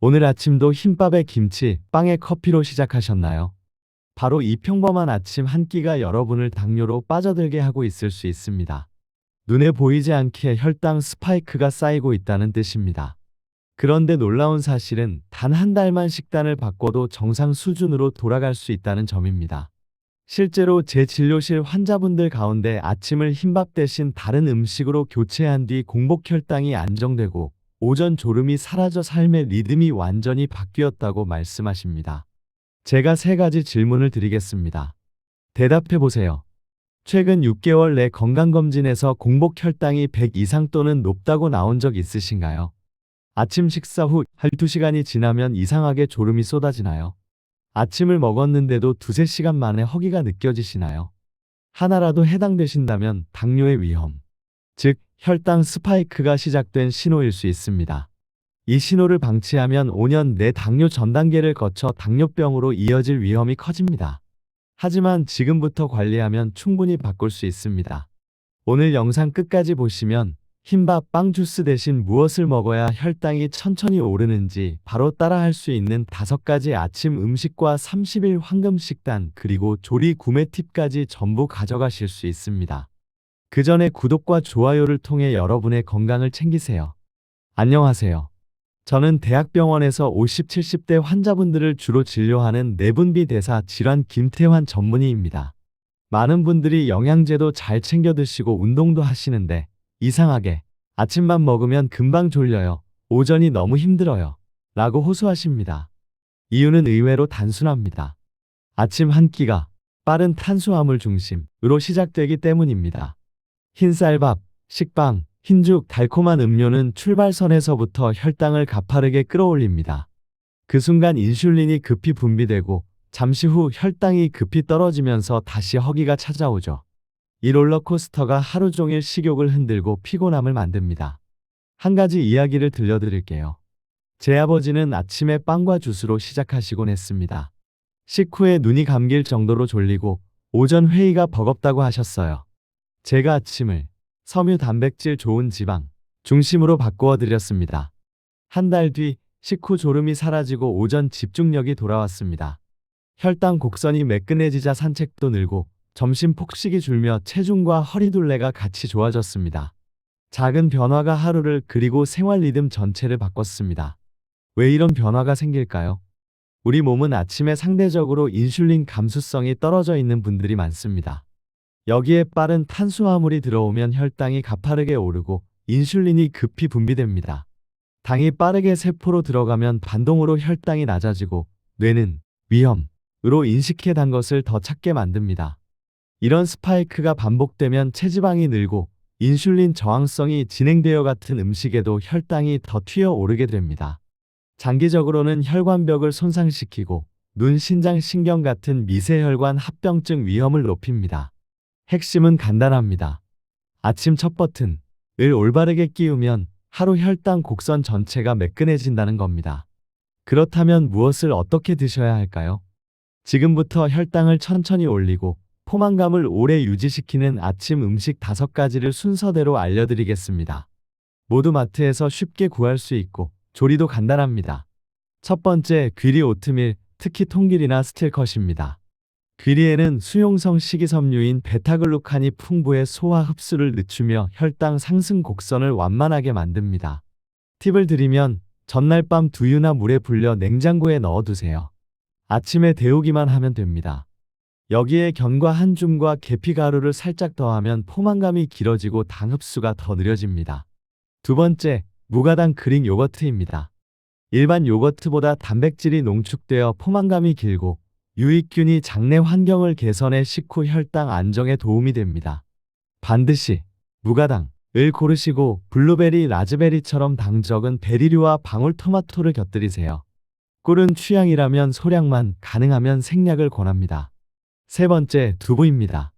오늘 아침도 흰밥에 김치, 빵에 커피로 시작하셨나요? 바로 이 평범한 아침 한 끼가 여러분을 당뇨로 빠져들게 하고 있을 수 있습니다. 눈에 보이지 않게 혈당 스파이크가 쌓이고 있다는 뜻입니다. 그런데 놀라운 사실은 단 한 달만 식단을 바꿔도 정상 수준으로 돌아갈 수 있다는 점입니다. 실제로 제 진료실 환자분들 가운데 아침을 흰밥 대신 다른 음식으로 교체한 뒤 공복 혈당이 안정되고 오전 졸음이 사라져 삶의 리듬이 완전히 바뀌었다고 말씀하십니다. 제가 세 가지 질문을 드리겠습니다. 대답해 보세요. 최근 6개월 내 건강검진에서 공복 혈당이 100 이상 또는 높다고 나온 적 있으신가요? 아침 식사 후 12시간이 지나면 이상하게 졸음이 쏟아지나요? 아침을 먹었는데도 두세 시간 만에 허기가 느껴지시나요? 하나라도 해당되신다면 당뇨의 위험, 즉 혈당 스파이크가 시작된 신호일 수 있습니다. 이 신호를 방치하면 5년 내 당뇨 전 단계를 거쳐 당뇨병으로 이어질 위험이 커집니다. 하지만 지금부터 관리하면 충분히 바꿀 수 있습니다. 오늘 영상 끝까지 보시면 흰밥, 빵, 주스 대신 무엇을 먹어야 혈당이 천천히 오르는지 바로 따라할 수 있는 5가지 아침 음식과 30일 황금 식단 그리고 조리 구매 팁까지 전부 가져가실 수 있습니다. 그 전에 구독과 좋아요를 통해 여러분의 건강을 챙기세요. 안녕하세요. 저는 대학병원에서 50, 70대 환자분들을 주로 진료하는 내분비 대사 질환 김태환 전문의입니다. 많은 분들이 영양제도 잘 챙겨 드시고 운동도 하시는데 이상하게 아침밥 먹으면 금방 졸려요. 오전이 너무 힘들어요. 라고 호소하십니다. 이유는 의외로 단순합니다. 아침 한 끼가 빠른 탄수화물 중심으로 시작되기 때문입니다. 흰쌀밥, 식빵, 흰죽, 달콤한 음료는 출발선에서부터 혈당을 가파르게 끌어올립니다. 그 순간 인슐린이 급히 분비되고 잠시 후 혈당이 급히 떨어지면서 다시 허기가 찾아오죠. 이 롤러코스터가 하루 종일 식욕을 흔들고 피곤함을 만듭니다. 한 가지 이야기를 들려드릴게요. 제 아버지는 아침에 빵과 주스로 시작하시곤 했습니다. 식후에 눈이 감길 정도로 졸리고 오전 회의가 버겁다고 하셨어요. 제가 아침을 섬유 단백질 좋은 지방 중심으로 바꾸어 드렸습니다. 한 달 뒤 식후 졸음이 사라지고 오전 집중력이 돌아왔습니다. 혈당 곡선이 매끈해지자 산책도 늘고 점심 폭식이 줄며 체중과 허리둘레가 같이 좋아졌습니다. 작은 변화가 하루를 그리고 생활 리듬 전체를 바꿨습니다. 왜 이런 변화가 생길까요? 우리 몸은 아침에 상대적으로 인슐린 감수성이 떨어져 있는 분들이 많습니다. 여기에 빠른 탄수화물이 들어오면 혈당이 가파르게 오르고 인슐린이 급히 분비됩니다. 당이 빠르게 세포로 들어가면 반동으로 혈당이 낮아지고 뇌는 위험으로 인식해 단 것을 더 찾게 만듭니다. 이런 스파이크가 반복되면 체지방이 늘고 인슐린 저항성이 진행되어 같은 음식에도 혈당이 더 튀어 오르게 됩니다. 장기적으로는 혈관벽을 손상시키고 눈, 신장, 신경 같은 미세혈관 합병증 위험을 높입니다. 핵심은 간단합니다. 아침 첫 버튼을 올바르게 끼우면 하루 혈당 곡선 전체가 매끈해진다는 겁니다. 그렇다면 무엇을 어떻게 드셔야 할까요? 지금부터 혈당을 천천히 올리고 포만감을 오래 유지시키는 아침 음식 5가지를 순서대로 알려드리겠습니다. 모두 마트에서 쉽게 구할 수 있고 조리도 간단합니다. 첫 번째, 귀리 오트밀, 특히 통길이나 스틸컷입니다. 귀리에는 수용성 식이섬유인 베타글루칸이 풍부해 소화 흡수를 늦추며 혈당 상승 곡선을 완만하게 만듭니다. 팁을 드리면 전날 밤 두유나 물에 불려 냉장고에 넣어두세요. 아침에 데우기만 하면 됩니다. 여기에 견과 한 줌과 계피가루를 살짝 더하면 포만감이 길어지고 당 흡수가 더 느려집니다. 두 번째, 무가당 그릭 요거트입니다. 일반 요거트보다 단백질이 농축되어 포만감이 길고 유익균이 장내 환경을 개선해 식후 혈당 안정에 도움이 됩니다. 반드시 무가당을 고르시고 블루베리, 라즈베리처럼 당 적은 베리류와 방울토마토를 곁들이세요. 꿀은 취향이라면 소량만, 가능하면 생략을 권합니다. 세 번째, 두부입니다.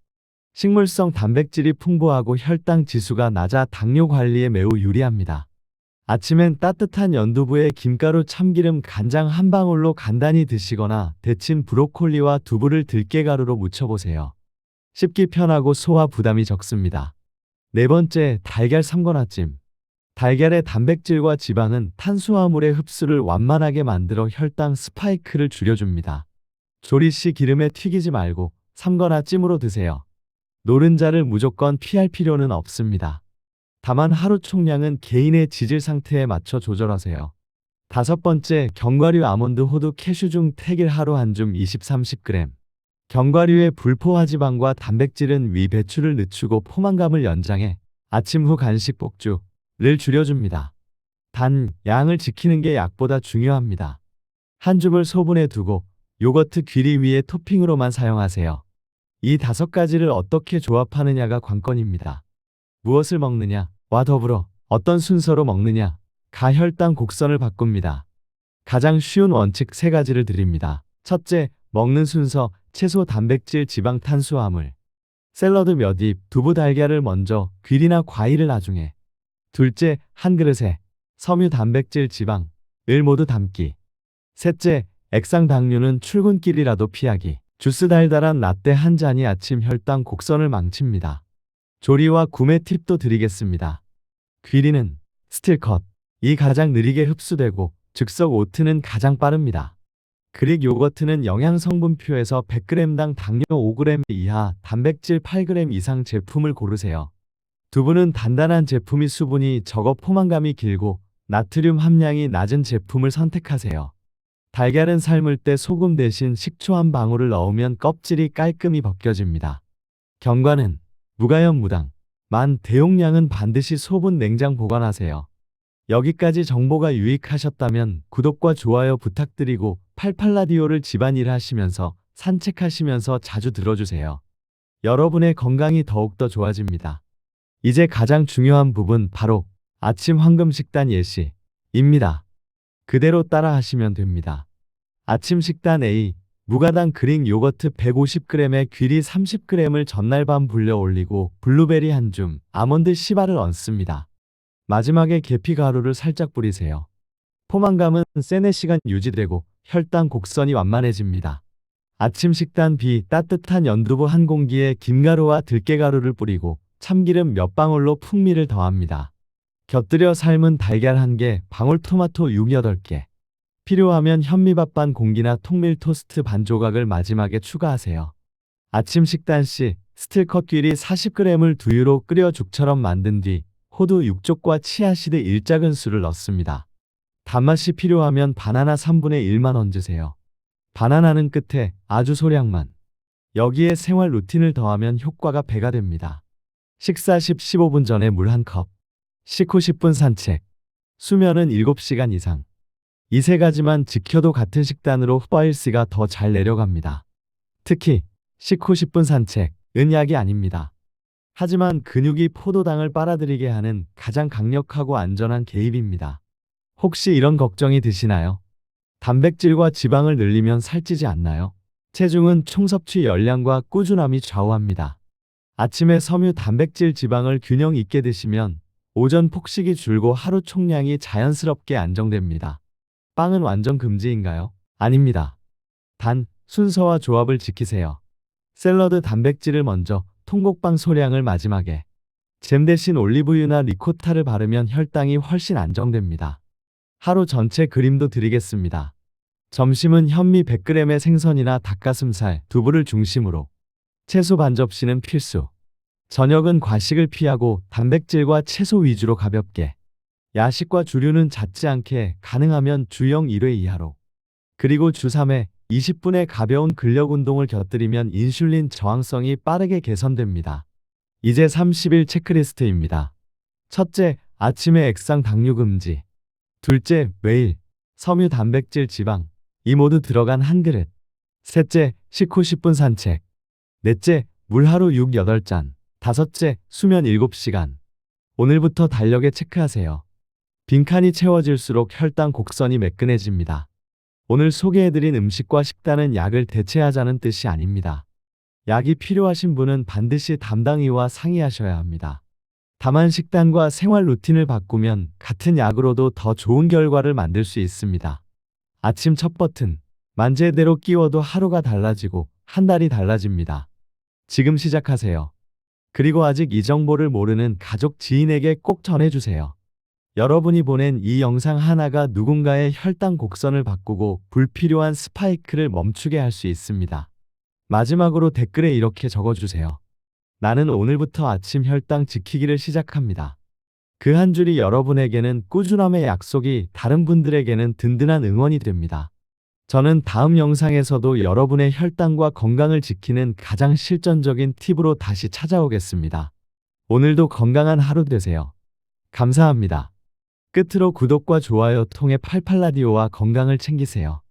식물성 단백질이 풍부하고 혈당 지수가 낮아 당뇨 관리에 매우 유리합니다. 아침엔 따뜻한 연두부에 김가루, 참기름, 간장 한 방울로 간단히 드시거나 데친 브로콜리와 두부를 들깨가루로 무쳐보세요. 씹기 편하고 소화 부담이 적습니다. 네 번째, 달걀 삼거나찜. 달걀의 단백질과 지방은 탄수화물의 흡수를 완만하게 만들어 혈당 스파이크를 줄여줍니다. 조리 시 기름에 튀기지 말고 삶거나 찜으로 드세요. 노른자를 무조건 피할 필요는 없습니다. 다만 하루 총량은 개인의 지질 상태에 맞춰 조절하세요. 다섯 번째, 견과류 아몬드 호두 캐슈 중 택일 하루 한 줌 20-30g. 견과류의 불포화 지방과 단백질은 위 배출을 늦추고 포만감을 연장해 아침 후 간식 폭주를 줄여줍니다. 단, 양을 지키는 게 약보다 중요합니다. 한 줌을 소분해 두고 요거트 귀리 위에 토핑으로만 사용하세요. 이 다섯 가지를 어떻게 조합하느냐가 관건입니다. 무엇을 먹느냐와 더불어 어떤 순서로 먹느냐, 가 혈당 곡선을 바꿉니다. 가장 쉬운 원칙 세 가지를 드립니다. 첫째, 먹는 순서, 채소, 단백질, 지방, 탄수화물. 샐러드 몇 입, 두부, 달걀을 먼저, 귀리나 과일을 나중에. 둘째, 한 그릇에 섬유, 단백질, 지방, 을 모두 담기. 셋째, 액상 당류는 출근길이라도 피하기. 주스 달달한 라떼 한 잔이 아침 혈당 곡선을 망칩니다. 조리와 구매 팁도 드리겠습니다. 귀리는 스틸컷. 이 가장 느리게 흡수되고 즉석 오트는 가장 빠릅니다. 그릭 요거트는 영양 성분표에서 100g당 당류 5g 이하, 단백질 8g 이상 제품을 고르세요. 두부는 단단한 제품이 수분이 적어 포만감이 길고 나트륨 함량이 낮은 제품을 선택하세요. 달걀은 삶을 때 소금 대신 식초 한 방울을 넣으면 껍질이 깔끔히 벗겨집니다. 견과는 무가염 무당, 만 대용량은 반드시 소분 냉장 보관하세요. 여기까지 정보가 유익하셨다면 구독과 좋아요 부탁드리고 88라디오를 집안일 하시면서 산책하시면서 자주 들어주세요. 여러분의 건강이 더욱더 좋아집니다. 이제 가장 중요한 부분 바로 아침 황금 식단 예시입니다. 그대로 따라 하시면 됩니다. 아침 식단 A. 무가당 그릭 요거트 150g에 귀리 30g을 전날 밤 불려 올리고 블루베리 한 줌, 아몬드 씨발을 얹습니다. 마지막에 계피 가루를 살짝 뿌리세요. 포만감은 3-4시간 유지되고 혈당 곡선이 완만해집니다. 아침 식단 B. 따뜻한 연두부 한 공기에 김가루와 들깨가루를 뿌리고 참기름 몇 방울로 풍미를 더합니다. 곁들여 삶은 달걀 1개, 방울토마토 6-8개. 필요하면 현미밥 반 공기나 통밀 토스트 반 조각을 마지막에 추가하세요. 아침 식단 C. 스틸컷 귀리 40g을 두유로 끓여 죽처럼 만든 뒤 호두 6쪽과 치아시드 1작은술을 넣습니다. 단맛이 필요하면 바나나 3분의 1만 얹으세요. 바나나는 끝에 아주 소량만. 여기에 생활 루틴을 더하면 효과가 배가 됩니다. 식사 10-15분 전에 물 1컵. 식후 10분 산책. 수면은 7시간 이상. 이 세 가지만 지켜도 같은 식단으로 후바일스가 더 잘 내려갑니다. 특히 식후 10분 산책은 약이 아닙니다. 하지만 근육이 포도당을 빨아들이게 하는 가장 강력하고 안전한 개입입니다. 혹시 이런 걱정이 드시나요? 단백질과 지방을 늘리면 살찌지 않나요? 체중은 총섭취 열량과 꾸준함이 좌우합니다. 아침에 섬유, 단백질, 지방을 균형 있게 드시면 오전 폭식이 줄고 하루 총량이 자연스럽게 안정됩니다. 빵은 완전 금지인가요? 아닙니다. 단, 순서와 조합을 지키세요. 샐러드 단백질을 먼저, 통곡빵 소량을 마지막에. 잼 대신 올리브유나 리코타를 바르면 혈당이 훨씬 안정됩니다. 하루 전체 그림도 드리겠습니다. 점심은 현미 100g의 생선이나 닭가슴살, 두부를 중심으로. 채소 반 접시는 필수. 저녁은 과식을 피하고 단백질과 채소 위주로 가볍게. 야식과 주류는 잦지 않게 가능하면 주 0-1회 이하로. 그리고 주 3회 20분의 가벼운 근력 운동을 곁들이면 인슐린 저항성이 빠르게 개선됩니다. 이제 30일 체크리스트입니다. 첫째, 아침에 액상 당류 금지. 둘째, 매일 섬유, 단백질, 지방 이 모두 들어간 한 그릇. 셋째, 식후 10분 산책. 넷째, 물 하루 6-8잔. 다섯째, 수면 7시간. 오늘부터 달력에 체크하세요. 빈칸이 채워질수록 혈당 곡선이 매끈해집니다. 오늘 소개해드린 음식과 식단은 약을 대체하자는 뜻이 아닙니다. 약이 필요하신 분은 반드시 담당의와 상의하셔야 합니다. 다만 식단과 생활 루틴을 바꾸면 같은 약으로도 더 좋은 결과를 만들 수 있습니다. 아침 첫 버튼, 만재대로 끼워도 하루가 달라지고 한 달이 달라집니다. 지금 시작하세요. 그리고 아직 이 정보를 모르는 가족, 지인에게 꼭 전해주세요. 여러분이 보낸 이 영상 하나가 누군가의 혈당 곡선을 바꾸고 불필요한 스파이크를 멈추게 할 수 있습니다. 마지막으로 댓글에 이렇게 적어주세요. 나는 오늘부터 아침 혈당 지키기를 시작합니다. 그 한 줄이 여러분에게는 꾸준함의 약속이, 다른 분들에게는 든든한 응원이 됩니다. 저는 다음 영상에서도 여러분의 혈당과 건강을 지키는 가장 실전적인 팁으로 다시 찾아오겠습니다. 오늘도 건강한 하루 되세요. 감사합니다. 끝으로 구독과 좋아요 통해 팔팔라디오와 건강을 챙기세요.